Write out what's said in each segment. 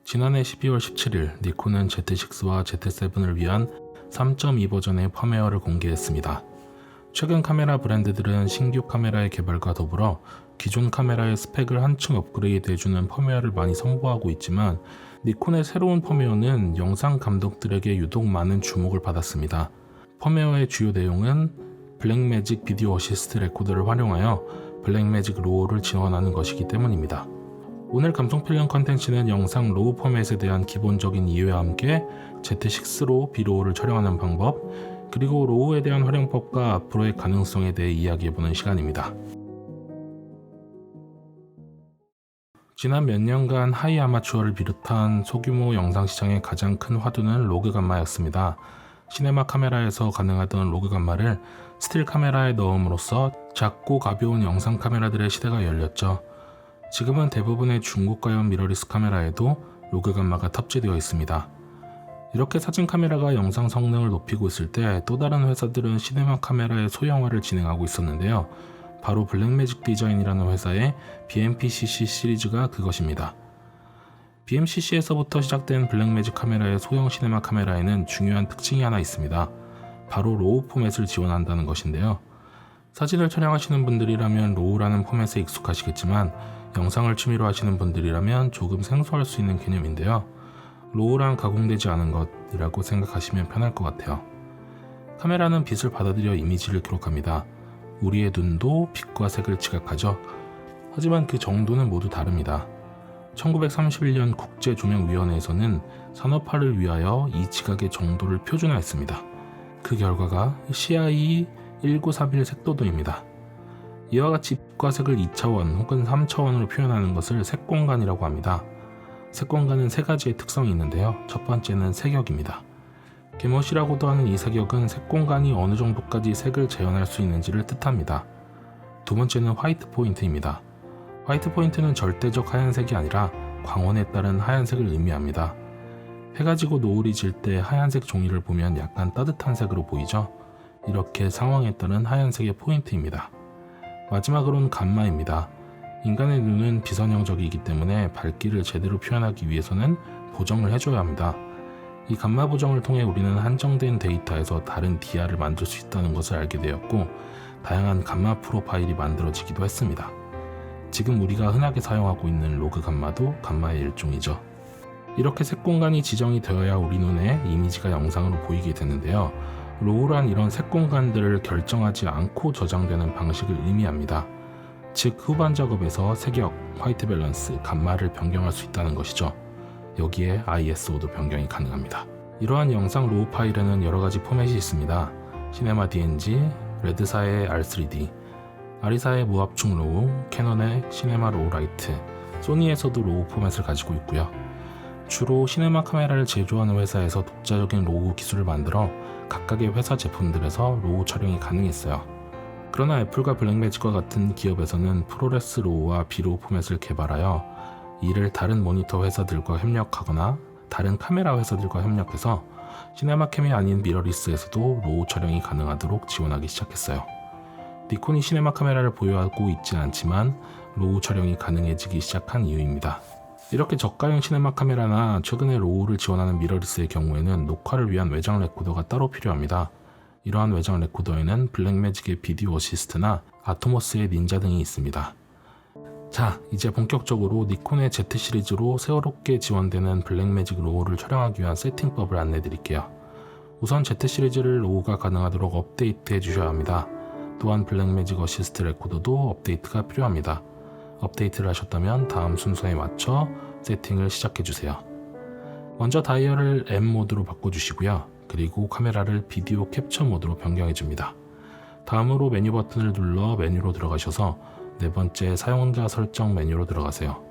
지난해 12월 17일 니콘은 Z6와 Z7을 위한 3.2 버전의 펌웨어를 공개했습니다. 최근 카메라 브랜드들은 신규 카메라의 개발과 더불어 기존 카메라의 스펙을 한층 업그레이드 해주는 펌웨어를 많이 선보하고 있지만 니콘의 새로운 펌웨어는 영상 감독들에게 유독 많은 주목을 받았습니다. 펌웨어의 주요 내용은 블랙매직 비디오 어시스트 레코더를 활용하여 블랙매직 로우를 지원하는 것이기 때문입니다. 오늘 감성 필름 컨텐츠는 영상 로우 포맷에 대한 기본적인 이해와 함께 Z6로 비로우를 촬영하는 방법, 그리고 로우에 대한 활용법과 앞으로의 가능성에 대해 이야기해보는 시간입니다. 지난 몇 년간 하이 아마추어를 비롯한 소규모 영상 시장의 가장 큰 화두는 로그 감마였습니다. 시네마 카메라에서 가능하던 로그 감마를 스틸 카메라에 넣음으로써 작고 가벼운 영상 카메라들의 시대가 열렸죠. 지금은 대부분의 중고가형 미러리스 카메라에도 로그 감마가 탑재되어 있습니다. 이렇게 사진 카메라가 영상 성능을 높이고 있을 때 또 다른 회사들은 시네마 카메라의 소형화를 진행하고 있었는데요. 바로 블랙매직 디자인이라는 회사의 BMPCC 시리즈가 그것입니다. BMCC에서부터 시작된 블랙매직 카메라의 소형 시네마 카메라에는 중요한 특징이 하나 있습니다. 바로 로우 포맷을 지원한다는 것인데요. 사진을 촬영하시는 분들이라면 로우라는 포맷에 익숙하시겠지만 영상을 취미로 하시는 분들이라면 조금 생소할 수 있는 개념인데요. 로우란 가공되지 않은 것이라고 생각하시면 편할 것 같아요. 카메라는 빛을 받아들여 이미지를 기록합니다. 우리의 눈도 빛과 색을 지각하죠. 하지만 그 정도는 모두 다릅니다. 1931년 국제조명위원회에서는 산업화를 위하여 이 지각의 정도를 표준화했습니다. 그 결과가 CIE 1931 색도도입니다. 이와 같이 빛과 색을 2차원 혹은 3차원으로 표현하는 것을 색공간이라고 합니다. 색공간은 세 가지의 특성이 있는데요. 첫 번째는 색역입니다. 개멋이라고도 하는 이 색역은 색공간이 어느 정도까지 색을 재현할 수 있는지를 뜻합니다. 두 번째는 화이트 포인트입니다. 화이트 포인트는 절대적 하얀색이 아니라 광원에 따른 하얀색을 의미합니다. 해가 지고 노을이 질 때 하얀색 종이를 보면 약간 따뜻한 색으로 보이죠? 이렇게 상황에 따른 하얀색의 포인트입니다. 마지막으로는 감마입니다. 인간의 눈은 비선형적이기 때문에 밝기를 제대로 표현하기 위해서는 보정을 해줘야 합니다. 이 감마 보정을 통해 우리는 한정된 데이터에서 다른 디아를 만들 수 있다는 것을 알게 되었고 다양한 감마 프로파일이 만들어지기도 했습니다. 지금 우리가 흔하게 사용하고 있는 로그 감마도 감마의 일종이죠. 이렇게 색공간이 지정이 되어야 우리 눈에 이미지가 영상으로 보이게 되는데요. 로우란 이런 색공간들을 결정하지 않고 저장되는 방식을 의미합니다. 즉 후반 작업에서 색역, 화이트 밸런스, 감마를 변경할 수 있다는 것이죠. 여기에 ISO도 변경이 가능합니다. 이러한 영상 로우 파일에는 여러가지 포맷이 있습니다. 시네마 DNG, 레드사의 R3D, 아리사의 무압축 로우, 캐논의 시네마 로우 라이트, 소니에서도 로우 포맷을 가지고 있고요. 주로 시네마 카메라를 제조하는 회사에서 독자적인 로우 기술을 만들어 각각의 회사 제품들에서 로우 촬영이 가능했어요. 그러나 애플과 블랙매직과 같은 기업에서는 프로레스 로우와 비로우 포맷을 개발하여 이를 다른 모니터 회사들과 협력하거나 다른 카메라 회사들과 협력해서 시네마캠이 아닌 미러리스에서도 로우 촬영이 가능하도록 지원하기 시작했어요. 니콘이 시네마 카메라를 보유하고 있진 않지만 로우 촬영이 가능해지기 시작한 이유입니다. 이렇게 저가형 시네마 카메라나 최근에 로우를 지원하는 미러리스의 경우에는 녹화를 위한 외장 레코더가 따로 필요합니다. 이러한 외장 레코더에는 블랙매직의 비디오 어시스트나 아토모스의 닌자 등이 있습니다. 자, 이제 본격적으로 니콘의 Z 시리즈로 새롭게 지원되는 블랙매직 로우를 촬영하기 위한 세팅법을 안내해 드릴게요. 우선 Z 시리즈를 로우가 가능하도록 업데이트 해주셔야 합니다. 또한 블랙매직 어시스트 레코더도 업데이트가 필요합니다. 업데이트를 하셨다면 다음 순서에 맞춰 세팅을 시작해주세요. 먼저 다이얼을 M 모드로 바꿔주시고요. 그리고 카메라를 비디오 캡처 모드로 변경해줍니다. 다음으로 메뉴 버튼을 눌러 메뉴로 들어가셔서 네 번째 사용자 설정 메뉴로 들어가세요.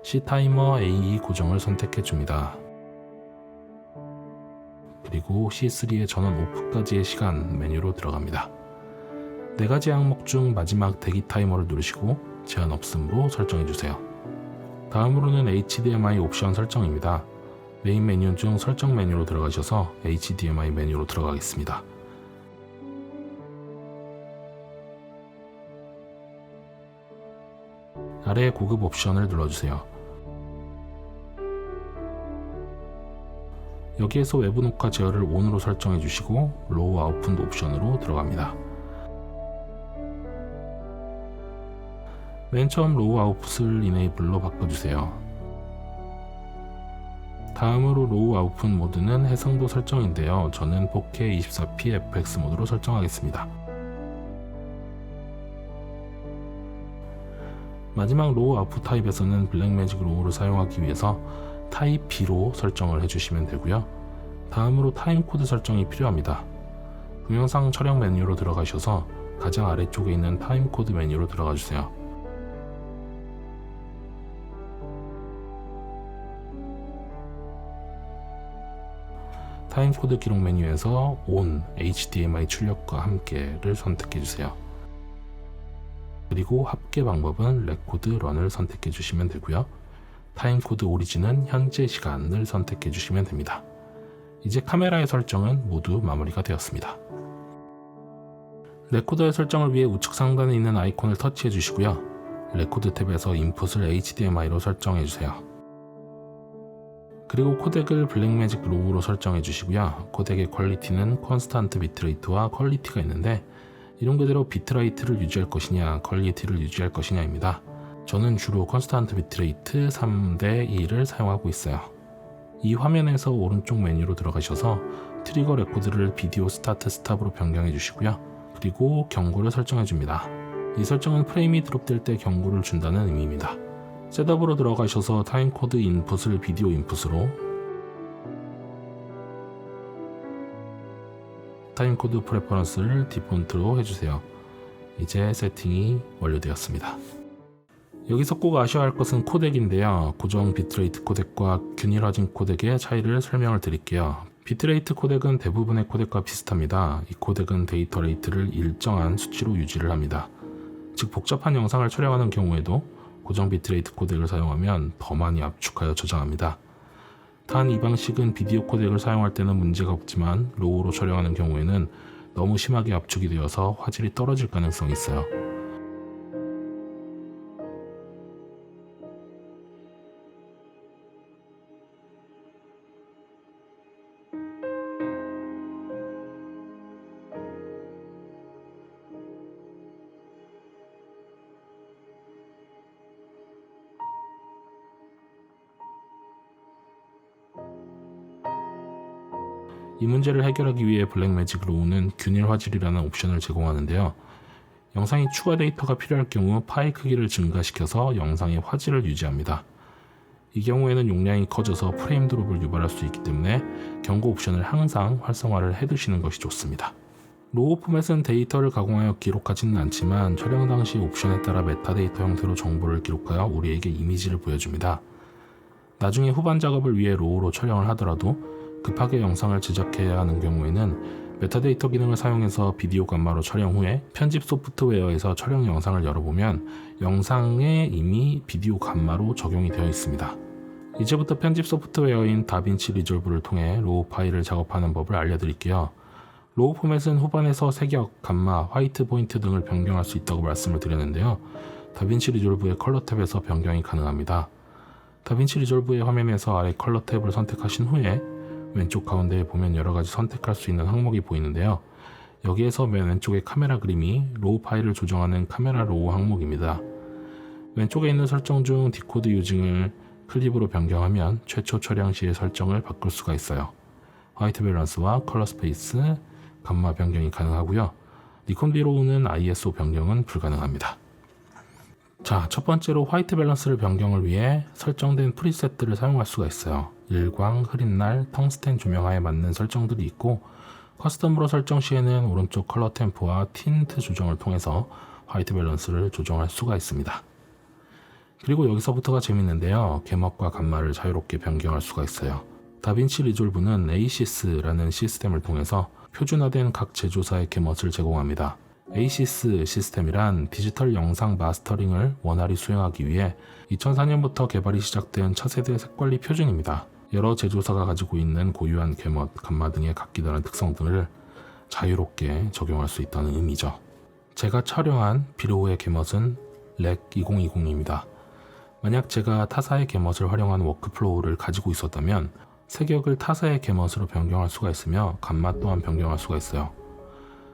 C타이머 AE 고정을 선택해줍니다. 그리고 C3의 전원 오프까지의 시간 메뉴로 들어갑니다. 네 가지 항목 중 마지막 대기 타이머를 누르시고 제한 없음으로 설정해주세요. 다음으로는 HDMI 옵션 설정입니다. 메인 메뉴 중 설정 메뉴로 들어가셔서 HDMI 메뉴로 들어가겠습니다. 아래 고급 옵션을 눌러주세요. 여기에서 외부 녹화 제어를 ON으로 설정해 주시고 로우 아웃풋 옵션으로 들어갑니다. 맨 처음 로우 아웃풋을 이네이블로 바꿔주세요. 다음으로 로우 아웃풋 모드는 해상도 설정인데요. 저는 4K 24p FX 모드로 설정하겠습니다. 마지막 로우 아웃풋 타입에서는 블랙매직 로우를 사용하기 위해서 타입 B로 설정을 해주시면 되고요. 다음으로 타임코드 설정이 필요합니다. 동영상 촬영 메뉴로 들어가셔서 가장 아래쪽에 있는 타임코드 메뉴로 들어가 주세요. 타임코드 기록 메뉴에서 ON, HDMI 출력과 함께를 선택해 주세요. 그리고 합계 방법은 레코드 런을 선택해 주시면 되고요. 타임코드 오리진은 현재 시간을 선택해 주시면 됩니다. 이제 카메라의 설정은 모두 마무리가 되었습니다. 레코더의 설정을 위해 우측 상단에 있는 아이콘을 터치해 주시고요. 레코드 탭에서 인풋을 HDMI로 설정해 주세요. 그리고 코덱을 블랙매직 로우로 설정해 주시고요. 코덱의 퀄리티는 콘스탄트 비트레이트와 퀄리티가 있는데 이론 그대로 비트레이트를 유지할 것이냐 퀄리티를 유지할 것이냐입니다. 저는 주로 콘스탄트 비트레이트 3:1을 사용하고 있어요. 이 화면에서 오른쪽 메뉴로 들어가셔서 트리거 레코드를 비디오 스타트 스탑으로 변경해 주시고요. 그리고 경고를 설정해 줍니다. 이 설정은 프레임이 드롭될 때 경고를 준다는 의미입니다. 셋업으로 들어가셔서 타임코드 인풋을 비디오 인풋으로, 타임코드 프레퍼런스를 디폰트로 해주세요. 이제 세팅이 완료되었습니다. 여기서 꼭 아셔야 할 것은 코덱인데요. 고정 비트레이트 코덱과 균일화진 코덱의 차이를 설명을 드릴게요. 비트레이트 코덱은 대부분의 코덱과 비슷합니다. 이 코덱은 데이터 레이트를 일정한 수치로 유지를 합니다. 즉 복잡한 영상을 촬영하는 경우에도 고정 비트레이트 코덱을 사용하면 더 많이 압축하여 저장합니다. 단 이 방식은 비디오 코덱을 사용할 때는 문제가 없지만 로우로 촬영하는 경우에는 너무 심하게 압축이 되어서 화질이 떨어질 가능성이 있어요. 이 문제를 해결하기 위해 블랙매직 로우는 균일 화질이라는 옵션을 제공하는데요. 영상이 추가 데이터가 필요할 경우 파일 크기를 증가시켜서 영상의 화질을 유지합니다. 이 경우에는 용량이 커져서 프레임 드롭을 유발할 수 있기 때문에 경고 옵션을 항상 활성화를 해두시는 것이 좋습니다. 로우 포맷은 데이터를 가공하여 기록하지는 않지만 촬영 당시 옵션에 따라 메타데이터 형태로 정보를 기록하여 우리에게 이미지를 보여줍니다. 나중에 후반 작업을 위해 로우로 촬영을 하더라도 급하게 영상을 제작해야 하는 경우에는 메타데이터 기능을 사용해서 비디오 감마로 촬영 후에 편집 소프트웨어에서 촬영 영상을 열어보면 영상에 이미 비디오 감마로 적용이 되어 있습니다. 이제부터 편집 소프트웨어인 다빈치 리졸브를 통해 로우 파일을 작업하는 법을 알려드릴게요. 로우 포맷은 후반에서 색역, 감마, 화이트 포인트 등을 변경할 수 있다고 말씀을 드렸는데요. 다빈치 리졸브의 컬러 탭에서 변경이 가능합니다. 다빈치 리졸브의 화면에서 아래 컬러 탭을 선택하신 후에 왼쪽 가운데에 보면 여러가지 선택할 수 있는 항목이 보이는데요. 여기에서 맨 왼쪽의 카메라 그림이 로우 파일을 조정하는 카메라 로우 항목입니다. 왼쪽에 있는 설정 중 디코드 유징을 클립으로 변경하면 최초 촬영 시의 설정을 바꿀 수가 있어요. 화이트 밸런스와 컬러 스페이스, 감마 변경이 가능하고요. 니콘 비로우는 ISO 변경은 불가능합니다. 자, 첫 번째로 화이트 밸런스를 변경을 위해 설정된 프리셋들을 사용할 수가 있어요. 일광, 흐린 날, 텅스텐 조명화에 맞는 설정들이 있고 커스텀으로 설정 시에는 오른쪽 컬러 템포와 틴트 조정을 통해서 화이트 밸런스를 조정할 수가 있습니다. 그리고 여기서부터가 재밌는데요. 개먹과 감마를 자유롭게 변경할 수가 있어요. 다빈치 리졸브는 ASYS라는 시스템을 통해서 표준화된 각 제조사의 개멋을 제공합니다. ASYS 시스템이란 디지털 영상 마스터링을 원활히 수행하기 위해 2004년부터 개발이 시작된 차세대 색관리 표준입니다. 여러 제조사가 가지고 있는 고유한 개멋, 감마 등의 각기 다른 특성 등을 자유롭게 적용할 수 있다는 의미죠. 제가 촬영한 비로우의 개멋은 렉 2020입니다. 만약 제가 타사의 개멋을 활용한 워크플로우를 가지고 있었다면 색역을 타사의 개멋으로 변경할 수가 있으며 감마 또한 변경할 수가 있어요.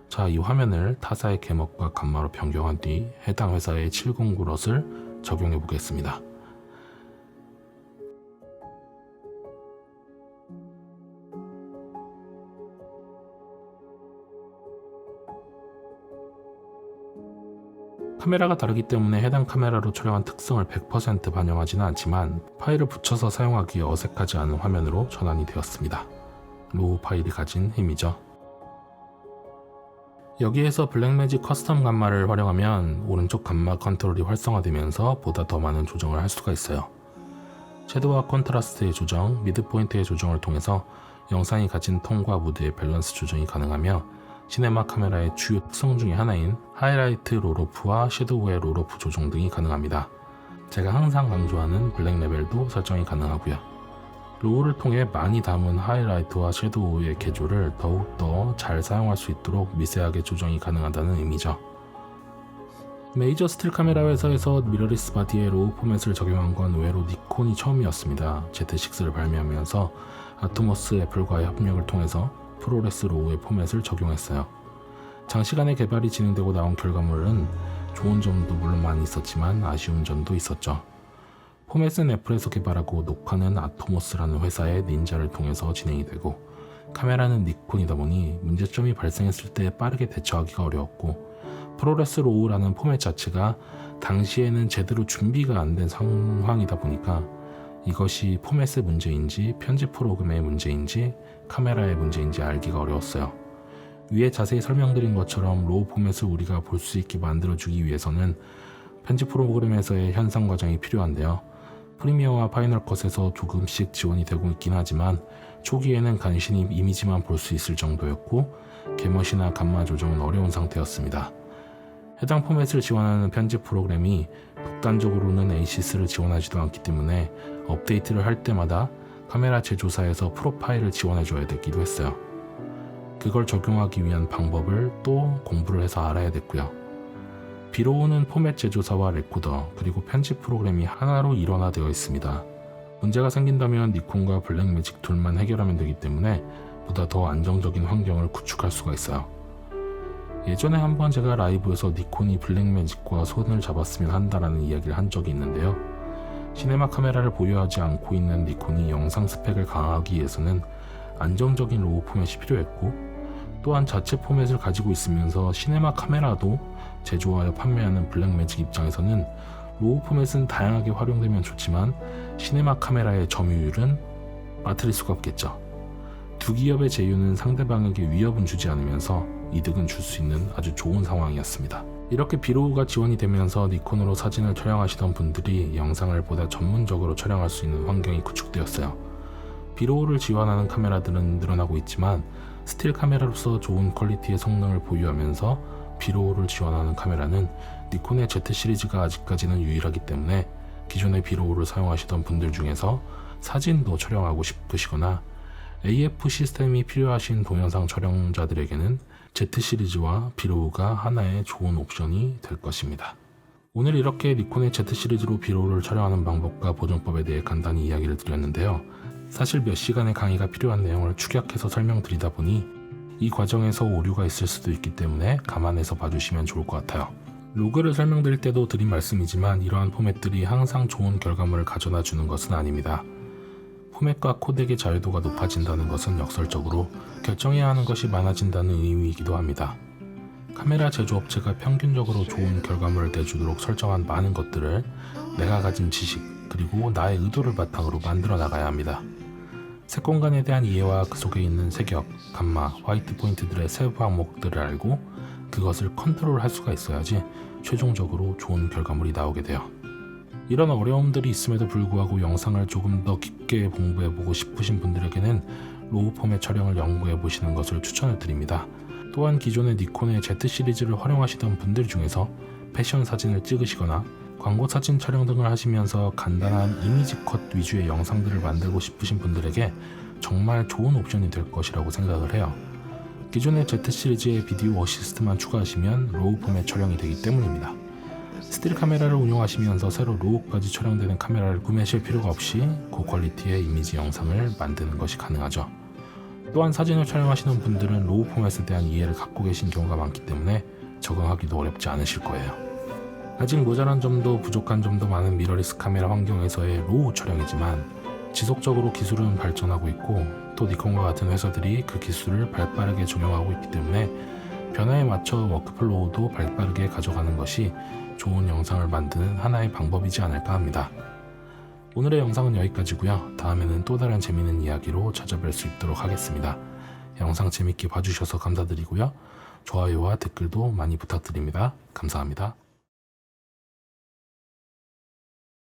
자, 이 화면을 타사의 개멋과 감마로 변경한 뒤 해당 회사의 709롯을 적용해 보겠습니다. 카메라가 다르기 때문에 해당 카메라로 촬영한 특성을 100% 반영하지는 않지만 파일을 붙여서 사용하기에 어색하지 않은 화면으로 전환이 되었습니다. 로우 파일이 가진 힘이죠. 여기에서 블랙매직 커스텀 감마를 활용하면 오른쪽 감마 컨트롤이 활성화되면서 보다 더 많은 조정을 할 수가 있어요. 섀도우와 콘트라스트의 조정, 미드포인트의 조정을 통해서 영상이 가진 톤과 무드의 밸런스 조정이 가능하며 시네마 카메라의 주요 특성 중의 하나인 하이라이트 롤오프와 섀도우의 롤오프 조정 등이 가능합니다. 제가 항상 강조하는 블랙 레벨도 설정이 가능하고요. 로우를 통해 많이 담은 하이라이트와 섀도우의 개조를 더욱더 잘 사용할 수 있도록 미세하게 조정이 가능하다는 의미죠. 메이저 스틸 카메라 회사에서 미러리스 바디에 로우 포맷을 적용한 건 의외로 니콘이 처음이었습니다. Z6를 발매하면서 아토모스 애플과의 협력을 통해서 프로레스 로우의 포맷을 적용했어요. 장시간의 개발이 진행되고 나온 결과물은 좋은 점도 물론 많이 있었지만 아쉬운 점도 있었죠. 포맷은 애플에서 개발하고 녹화는 아토모스라는 회사의 닌자를 통해서 진행이 되고 카메라는 니콘이다 보니 문제점이 발생했을 때 빠르게 대처하기가 어려웠고 프로레스 로우라는 포맷 자체가 당시에는 제대로 준비가 안 된 상황이다 보니까 이것이 포맷의 문제인지 편집 프로그램의 문제인지 카메라의 문제인지 알기가 어려웠어요. 위에 자세히 설명드린 것처럼 로우 포맷을 우리가 볼 수 있게 만들어주기 위해서는 편집 프로그램에서의 현상 과정이 필요한데요. 프리미어와 파이널 컷에서 조금씩 지원이 되고 있긴 하지만 초기에는 간신히 이미지만 볼 수 있을 정도였고 개멋이나 감마 조정은 어려운 상태였습니다. 해당 포맷을 지원하는 편집 프로그램이 극단적으로는 ACS를 지원하지도 않기 때문에 업데이트를 할 때마다 카메라 제조사에서 프로파일을 지원해줘야 되기도 했어요. 그걸 적용하기 위한 방법을 또 공부를 해서 알아야 됐고요. 비로우는 포맷 제조사와 레코더 그리고 편집 프로그램이 하나로 일원화되어 있습니다. 문제가 생긴다면 니콘과 블랙매직 둘만 해결하면 되기 때문에 보다 더 안정적인 환경을 구축할 수가 있어요. 예전에 한번 제가 라이브에서 니콘이 블랙매직과 손을 잡았으면 한다라는 이야기를 한 적이 있는데요. 시네마 카메라를 보유하지 않고 있는 니콘이 영상 스펙을 강화하기 위해서는 안정적인 로우 포맷이 필요했고 또한 자체 포맷을 가지고 있으면서 시네마 카메라도 제조하여 판매하는 블랙매직 입장에서는 로우 포맷은 다양하게 활용되면 좋지만 시네마 카메라의 점유율은 빠뜨릴 수가 없겠죠. 두 기업의 제휴는 상대방에게 위협은 주지 않으면서 이득은 줄 수 있는 아주 좋은 상황이었습니다. 이렇게 비로우가 지원이 되면서 니콘으로 사진을 촬영하시던 분들이 영상을 보다 전문적으로 촬영할 수 있는 환경이 구축되었어요. 비로우를 지원하는 카메라들은 늘어나고 있지만 스틸 카메라로서 좋은 퀄리티의 성능을 보유하면서 비로우를 지원하는 카메라는 니콘의 Z 시리즈가 아직까지는 유일하기 때문에 기존의 비로우를 사용하시던 분들 중에서 사진도 촬영하고 싶으시거나 AF 시스템이 필요하신 동영상 촬영자들에게는 Z 시리즈와 비로우가 하나의 좋은 옵션이 될 것입니다. 오늘 이렇게 니콘의 Z 시리즈로 비로우를 촬영하는 방법과 보정법에 대해 간단히 이야기를 드렸는데요. 사실 몇 시간의 강의가 필요한 내용을 축약해서 설명드리다 보니 이 과정에서 오류가 있을 수도 있기 때문에 감안해서 봐주시면 좋을 것 같아요. 로그를 설명드릴 때도 드린 말씀이지만 이러한 포맷들이 항상 좋은 결과물을 가져다 주는 것은 아닙니다. 포맷과 코덱의 자유도가 높아진다는 것은 역설적으로 결정해야 하는 것이 많아진다는 의미이기도 합니다. 카메라 제조업체가 평균적으로 좋은 결과물을 내주도록 설정한 많은 것들을 내가 가진 지식 그리고 나의 의도를 바탕으로 만들어 나가야 합니다. 색 공간에 대한 이해와 그 속에 있는 색역, 감마, 화이트 포인트들의 세부 항목들을 알고 그것을 컨트롤할 수가 있어야지 최종적으로 좋은 결과물이 나오게 돼요. 이런 어려움들이 있음에도 불구하고 영상을 조금 더 깊게 공부해보고 싶으신 분들에게는 로우 포맷 촬영을 연구해보시는 것을 추천을 드립니다. 또한 기존의 니콘의 Z 시리즈를 활용하시던 분들 중에서 패션 사진을 찍으시거나 광고 사진 촬영 등을 하시면서 간단한 이미지 컷 위주의 영상들을 만들고 싶으신 분들에게 정말 좋은 옵션이 될 것이라고 생각을 해요. 기존의 Z 시리즈의 비디오 어시스트만 추가하시면 로우 포맷 촬영이 되기 때문입니다. 스틸 카메라를 운용하시면서 새로 로우까지 촬영되는 카메라를 구매하실 필요가 없이 고퀄리티의 이미지 영상을 만드는 것이 가능하죠. 또한 사진을 촬영하시는 분들은 로우 포맷에 대한 이해를 갖고 계신 경우가 많기 때문에 적응하기도 어렵지 않으실 거예요. 아직 모자란 점도 부족한 점도 많은 미러리스 카메라 환경에서의 로우 촬영이지만 지속적으로 기술은 발전하고 있고 또 니콘과 같은 회사들이 그 기술을 발빠르게 적용하고 있기 때문에 변화에 맞춰 워크플로우도 발빠르게 가져가는 것이 좋은 영상을 만드는 하나의 방법이지 않을까 합니다. 오늘의 영상은 여기까지고요. 다음에는 또 다른 재미있는 이야기로 찾아뵐 수 있도록 하겠습니다. 영상 재밌게 봐주셔서 감사드리고요. 좋아요와 댓글도 많이 부탁드립니다. 감사합니다.